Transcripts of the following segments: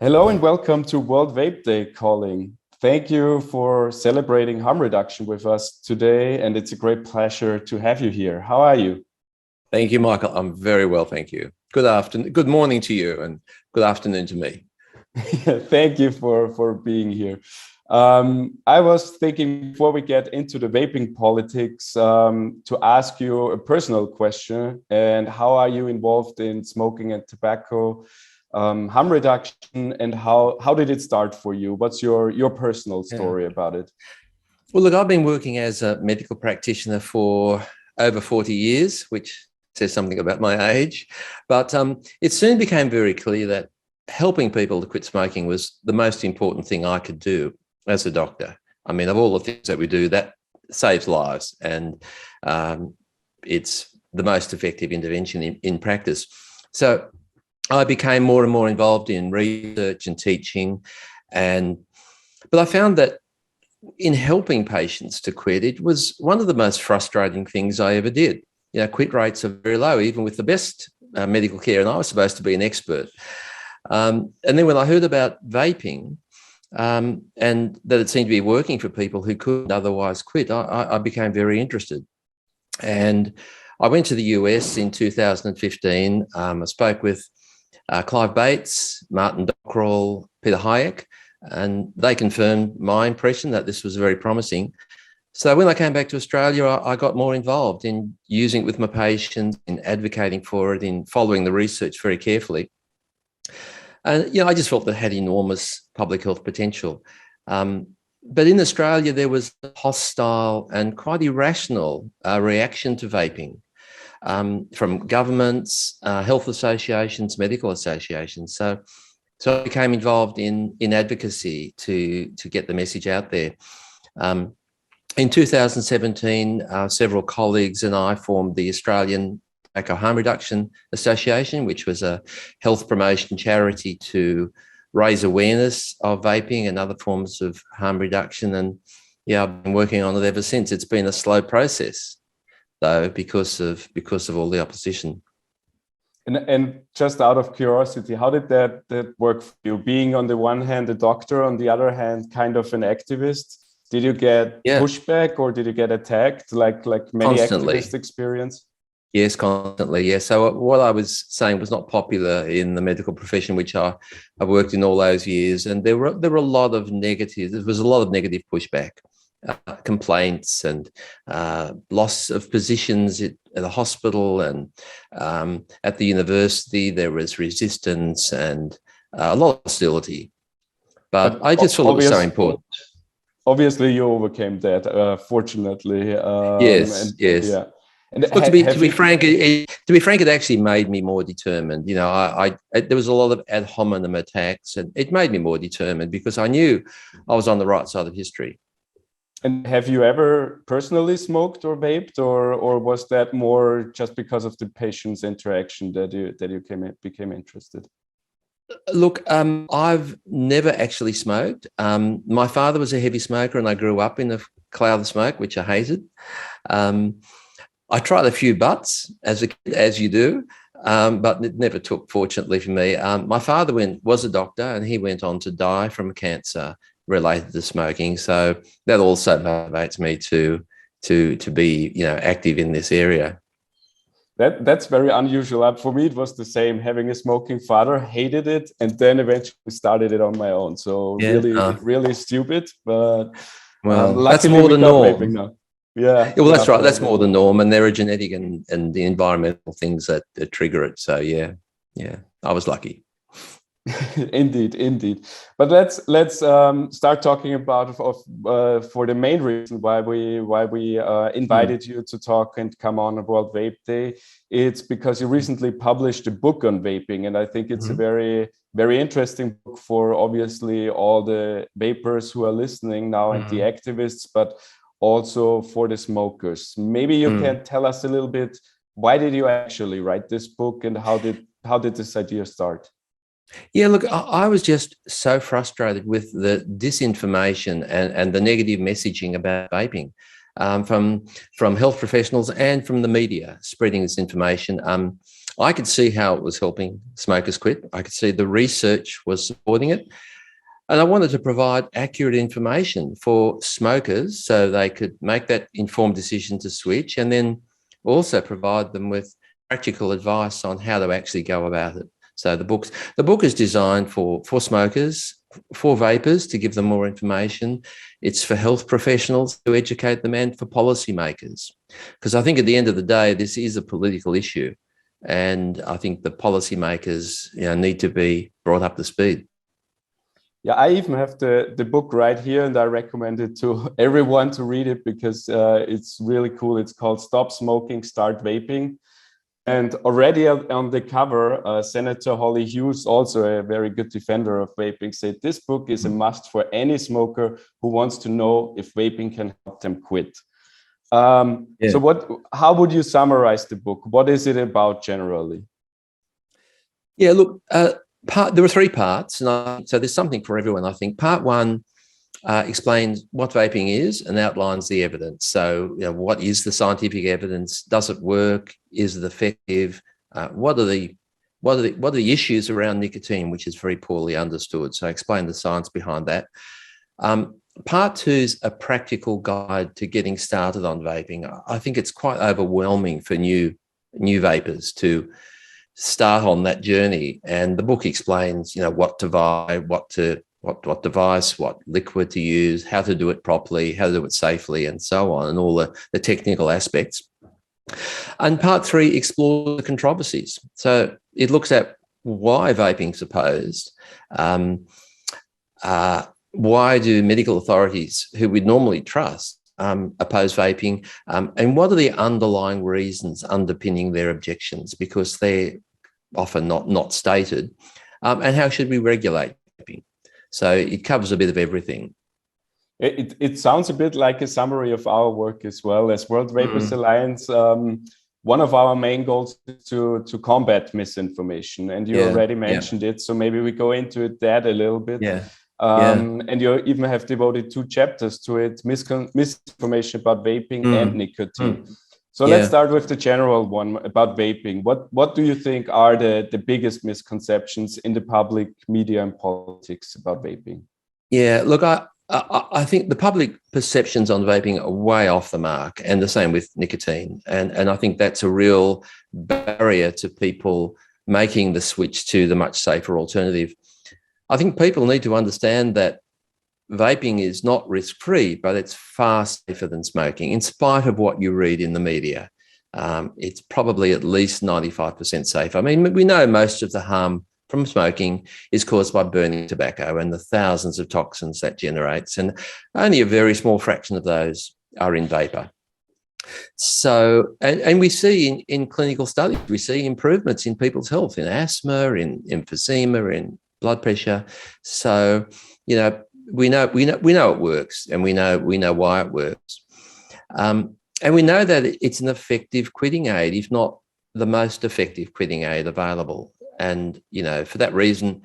Hello and welcome to World Vape Day, Colin. Thank you for celebrating harm reduction with us today, and it's a great pleasure to have you here. How are you? Thank you, Michael. I'm very well, thank you. Good afternoon, good morning to you, and good afternoon to me. Thank you for being here. I was thinking before we get into the vaping politics to ask you a personal question. And how are you involved in smoking and tobacco harm reduction, and how did it start for you? What's your personal story about it? Well, look, I've been working as a medical practitioner for over 40 years, which says something about my age. But it soon became very clear that helping people to quit smoking was the most important thing I could do as a doctor. I mean, of all the things that we do, that saves lives, and it's the most effective intervention in practice. So I became more and more involved in research and teaching, but I found that in helping patients to quit, it was one of the most frustrating things I ever did. You know, quit rates are very low, even with the best medical care, and I was supposed to be an expert. And then when I heard about vaping and that it seemed to be working for people who couldn't otherwise quit, I became very interested. And I went to the US in 2015. I spoke with Clive Bates, Martin Dockrell, Peter Hayek, and they confirmed my impression that this was very promising. So when I came back to Australia, I got more involved in using it with my patients, in advocating for it, in following the research very carefully. And, you know, I just felt that it had enormous public health potential. But in Australia, there was a hostile and quite irrational reaction to vaping from governments, health associations, medical associations. So I became involved in advocacy to get the message out there. In 2017, several colleagues and I formed the Australian Tobacco Harm Reduction Association, which was a health promotion charity to raise awareness of vaping and other forms of harm reduction. And yeah, I've been working on it ever since. It's been a slow process, though, because of all the opposition. And just out of curiosity, how did that work for you? Being on the one hand a doctor, on the other hand kind of an activist, did you get pushback or did you get attacked like many activists experience? Yes, constantly. Yeah. So what I was saying was not popular in the medical profession, which I worked in all those years, and there were a lot of negatives. There was a lot of negative pushback, complaints, and loss of positions at the hospital and at the university. There was resistance and a lot of hostility. But I just thought it was so important. Obviously, you overcame that. Fortunately, yes. Yeah. And look, to be frank, it actually made me more determined. You know, there was a lot of ad hominem attacks, and it made me more determined because I knew I was on the right side of history. And have you ever personally smoked or vaped, or was that more just because of the patient's interaction that you became interested? Look, I've never actually smoked. My father was a heavy smoker, and I grew up in a cloud of smoke, which I hated. I tried a few butts as you do, but it never took, fortunately for me. My father was a doctor, and he went on to die from cancer related to smoking. So that also motivates me to be, you know, active in this area. That's very unusual. For me, it was the same. Having a smoking father, hated it, and then eventually started it on my own. So really stupid, but that's more the norm. Now. Yeah. Well, that's right. That's more the norm, and there are genetic and the environmental things that trigger it. So yeah, I was lucky. Indeed. But let's start talking about for the main reason why we invited you to talk and come on World Vape Day. It's because you recently published a book on vaping, and I think it's a very, very interesting book for obviously all the vapers who are listening now and the activists, but also for the smokers. Maybe you can tell us a little bit, why did you actually write this book, and how did this idea start? Yeah, look, I was just so frustrated with the disinformation and the negative messaging about vaping from health professionals and from the media spreading this information. I could see how it was helping smokers quit. I could see the research was supporting it. And I wanted to provide accurate information for smokers so they could make that informed decision to switch, and then also provide them with practical advice on how to actually go about it. So the book is designed for smokers, for vapers, to give them more information. It's for health professionals to educate them, and for policymakers. Because I think at the end of the day, this is a political issue. And I think the policymakers, need to be brought up to speed. Yeah, I even have the book right here, and I recommend it to everyone to read it because it's really cool. It's called Stop Smoking, Start Vaping. And already on the cover, Senator Holly Hughes, also a very good defender of vaping, said this book is a must for any smoker who wants to know if vaping can help them quit. So how would you summarize the book? What is it about generally? Yeah, look, there were 3 parts, and so there's something for everyone, I think. Part 1 explains what vaping is and outlines the evidence. So, what is the scientific evidence? Does it work? Is it effective? What are the issues around nicotine, which is very poorly understood? So, I explain the science behind that. Part 2 is a practical guide to getting started on vaping. I think it's quite overwhelming for new vapers to start on that journey, and the book explains, what to buy, what device, what liquid to use, how to do it properly, how to do it safely, and so on, and all the technical aspects. And part 3 explores the controversies. So it looks at why vaping's opposed, why do medical authorities who we'd normally trust oppose vaping, and what are the underlying reasons underpinning their objections, because they're often not stated, and how should we regulate vaping? So it covers a bit of everything. It sounds a bit like a summary of our work as well. As World Vapers Alliance, one of our main goals is to combat misinformation, and you already mentioned it, so maybe we go into that a little bit. And you even have devoted 2 chapters to it, misinformation about vaping and nicotine. So let's start with the general one about vaping. What do you think are the biggest misconceptions in the public, media, and politics about vaping? Yeah, look, I think the public perceptions on vaping are way off the mark, and the same with nicotine. And I think that's a real barrier to people making the switch to the much safer alternative. I think people need to understand that vaping is not risk-free, but it's far safer than smoking, in spite of what you read in the media. It's probably at least 95% safe. I mean, we know most of the harm from smoking is caused by burning tobacco and the thousands of toxins that generates, and only a very small fraction of those are in vapor. So, and we see in clinical studies, we see improvements in people's health, in asthma, in emphysema, in blood pressure. So, we know it works, and we know why it works, and we know that it's an effective quitting aid, if not the most effective quitting aid available. And for that reason,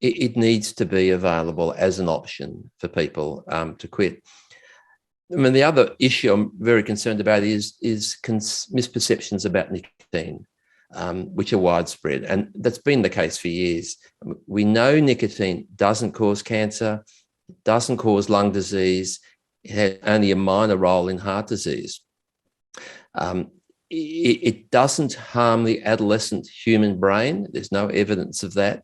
it needs to be available as an option for people to quit. I mean, the other issue I'm very concerned about is misperceptions about nicotine, which are widespread, and that's been the case for years. We know nicotine doesn't cause cancer, doesn't cause lung disease, it has only a minor role in heart disease. It doesn't harm the adolescent human brain. There's no evidence of that.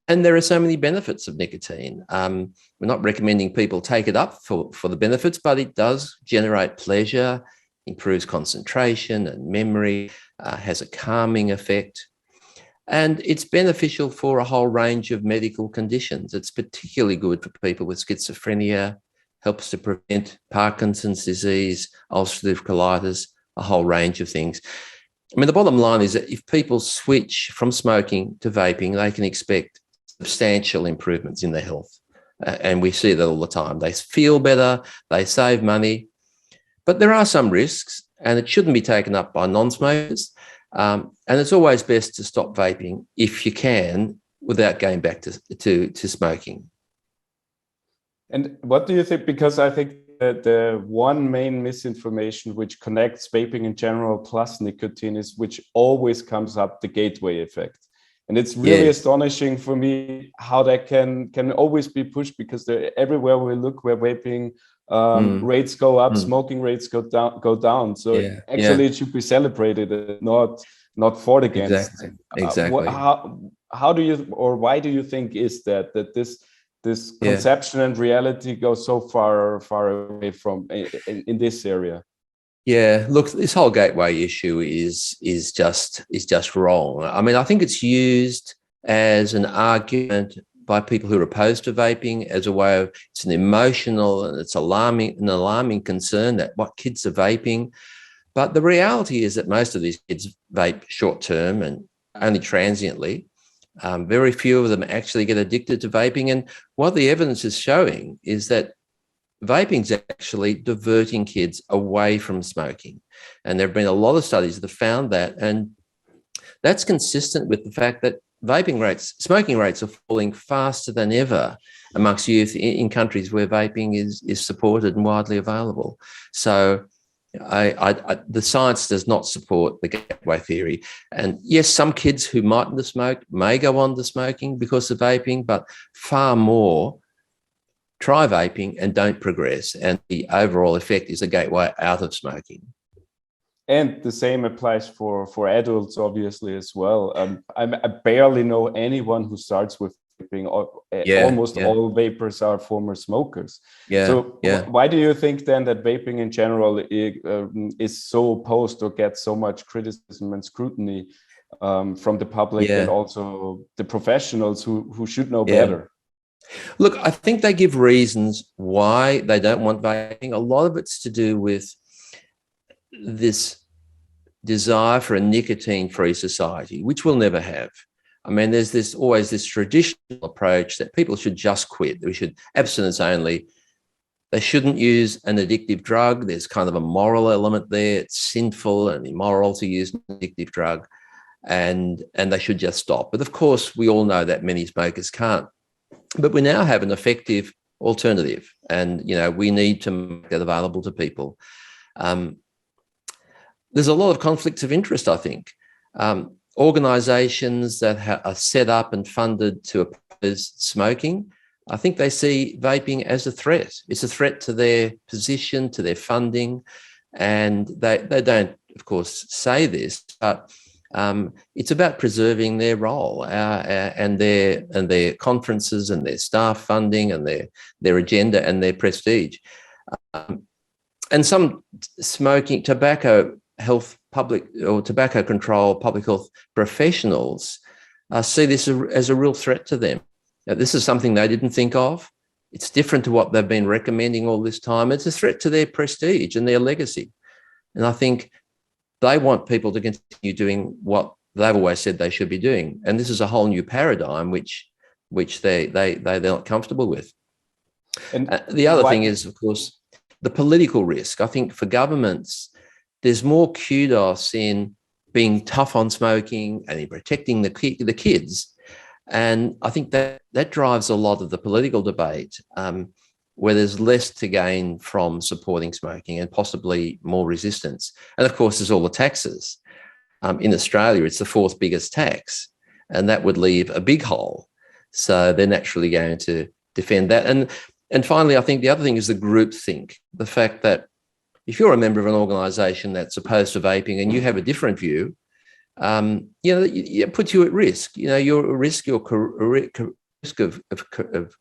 And there are so many benefits of nicotine. We're not recommending people take it up for the benefits, but it does generate pleasure, improves concentration and memory, has a calming effect. And it's beneficial for a whole range of medical conditions. It's particularly good for people with schizophrenia, helps to prevent Parkinson's disease, ulcerative colitis, a whole range of things. I mean, the bottom line is that if people switch from smoking to vaping, they can expect substantial improvements in their health. And we see that all the time. They feel better, they save money, but there are some risks, and it shouldn't be taken up by non-smokers. And it's always best to stop vaping if you can without going back to smoking. And what do you think? Because I think the one main misinformation which connects vaping in general plus nicotine is, which always comes up, the gateway effect. And it's really astonishing for me how that can always be pushed, because everywhere we look, where vaping rates go up, smoking rates go down. So actually it should be celebrated, not fought against. Exactly. How do you, or why do you think is that this conception and reality go so far away from in this area? Yeah, look, this whole gateway issue is just wrong. I mean, I think it's used as an argument by people who are opposed to vaping as a way of, it's an emotional and it's an alarming concern that what kids are vaping. But the reality is that most of these kids vape short term and only transiently. Very few of them actually get addicted to vaping. And what the evidence is showing is that vaping is actually diverting kids away from smoking. And there have been a lot of studies that have found that. And that's consistent with the fact that smoking rates are falling faster than ever amongst youth in countries where vaping is supported and widely available. So the science does not support the gateway theory. And yes, some kids who mightn't have smoked may go on to smoking because of vaping, but far more try vaping and don't progress. And the overall effect is a gateway out of smoking. And the same applies for adults, obviously, as well. I barely know anyone who starts with vaping. Almost all vapers are former smokers. Why do you think then that vaping in general is so opposed or gets so much criticism and scrutiny from the public and also the professionals who should know better? Look, I think they give reasons why they don't want vaping. A lot of it's to do with this desire for a nicotine-free society, which we'll never have. I mean, there's always this traditional approach that people should just quit. We should abstinence only. They shouldn't use an addictive drug. There's kind of a moral element there. It's sinful and immoral to use an addictive drug, and they should just stop. But of course, we all know that many smokers can't. But we now have an effective alternative, and we need to make that available to people. There's a lot of conflicts of interest, I think. Organisations that are set up and funded to oppose smoking, I think they see vaping as a threat. It's a threat to their position, to their funding, and they don't, of course, say this, but it's about preserving their role and their conferences and their staff funding and their agenda and their prestige. And some tobacco control public health professionals see this as a real threat to them. Now, this is something they didn't think of. It's different to what they've been recommending all this time. It's a threat to their prestige and their legacy. And I think they want people to continue doing what they've always said they should be doing. And this is a whole new paradigm which they're not comfortable with. And the other thing is, of course, the political risk. I think for governments, there's more kudos in being tough on smoking and in protecting the kids. And I think that drives a lot of the political debate, where there's less to gain from supporting smoking and possibly more resistance. And of course, there's all the taxes. In Australia, it's the fourth biggest tax, and that would leave a big hole. So they're naturally going to defend that. And finally, I think the other thing is the groupthink, the fact that if you're a member of an organisation that's opposed to vaping and you have a different view, it puts you at risk. You're at risk, your risk of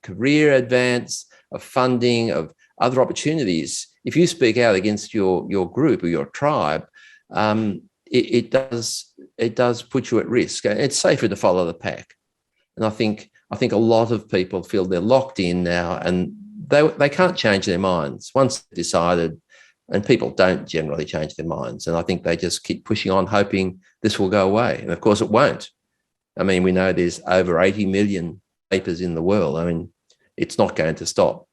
career advance, of funding, of other opportunities. If you speak out against your group or your tribe, it does put you at risk. It's safer to follow the pack. And I think a lot of people feel they're locked in now, and they can't change their minds once they've decided. And people don't generally change their minds. And I think they just keep pushing on, hoping this will go away. And of course, it won't. I mean, we know there's over 80 million vapers in the world. I mean, it's not going to stop.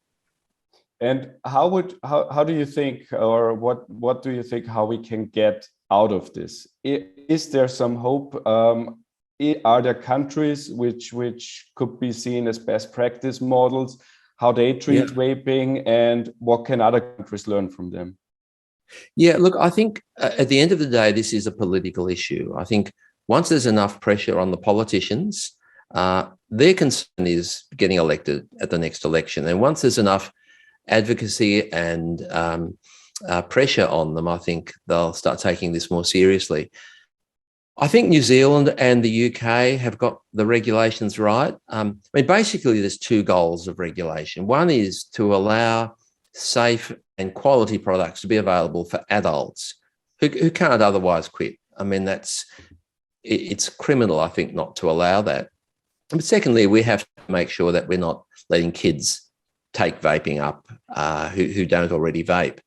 And how do you think, or what do you think, how we can get out of this? Is there some hope? Are there countries which could be seen as best practice models? how they treat vaping, and what can other countries learn from them? Yeah, look, I think at the end of the day, this is a political issue. I think once there's enough pressure on the politicians, their concern is getting elected at the next election. And once there's enough advocacy and pressure on them, I think they'll start taking this more seriously. I think New Zealand and the UK have got the regulations right. I mean, basically, there's two goals of regulation. One is to allow safe and quality products to be available for adults who can't otherwise quit. I mean, it's criminal, I think, not to allow that. But secondly, we have to make sure that we're not letting kids take vaping up who don't already vape.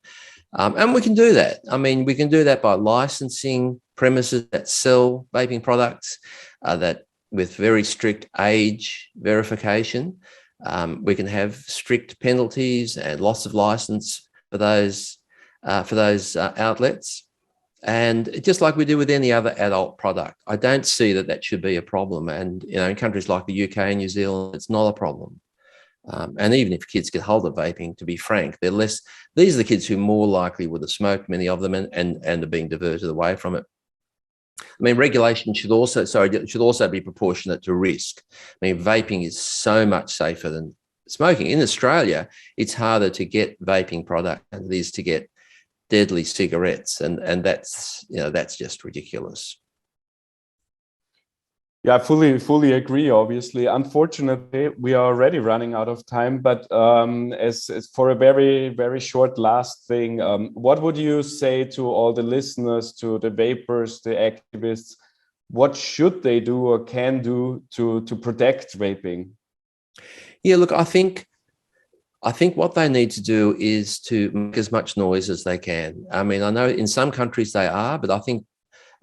And we can do that. I mean, we can do that by licensing premises that sell vaping products that with very strict age verification. We can have strict penalties and loss of license for those outlets. And just like we do with any other adult product, I don't see that should be a problem. And in countries like the UK and New Zealand, it's not a problem. And even if kids get hold of vaping, to be frank, they're less. These are the kids who more likely would have smoked, many of them, and are being diverted away from it. I mean, regulation should also be proportionate to risk. I mean, vaping is so much safer than smoking. In Australia, it's harder to get vaping product than it is to get deadly cigarettes, and that's just ridiculous. Yeah, I fully agree. Obviously, unfortunately, we are already running out of time. But as for a very, very short last thing, what would you say to all the listeners, to the vapers, the activists? What should they do or can do to protect vaping? Yeah, look, I think what they need to do is to make as much noise as they can. I mean, I know in some countries they are, but I think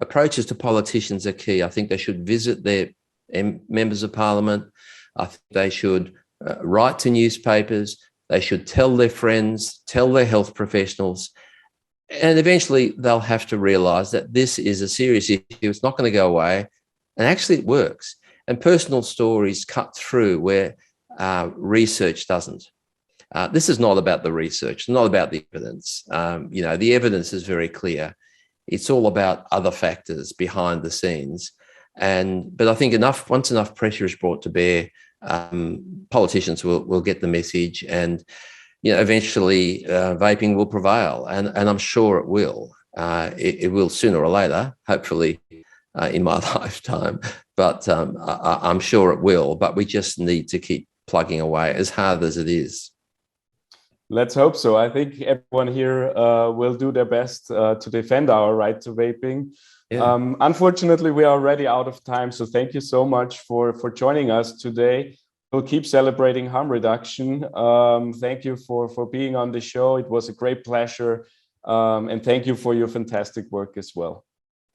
approaches to politicians are key. I think they should visit their members of parliament. I think they should write to newspapers. They should tell their friends, tell their health professionals. And eventually they'll have to realise that this is a serious issue. It's not going to go away. And actually it works. And personal stories cut through where research doesn't. This is not about the research, not about the evidence. The evidence is very clear. It's all about other factors behind the scenes. But I think once enough pressure is brought to bear, politicians will get the message, and eventually vaping will prevail, and I'm sure it will. It will sooner or later, hopefully in my lifetime, but I'm sure it will. But we just need to keep plugging away as hard as it is. Let's hope so. I think everyone here will do their best to defend our right to vaping. Yeah. Unfortunately, we are already out of time. So thank you so much for joining us today. We'll keep celebrating harm reduction. Thank you for being on the show. It was a great pleasure. And thank you for your fantastic work as well.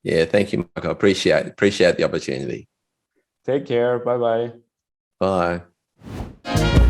Yeah, thank you, Mark. I appreciate the opportunity. Take care. Bye-bye. Bye.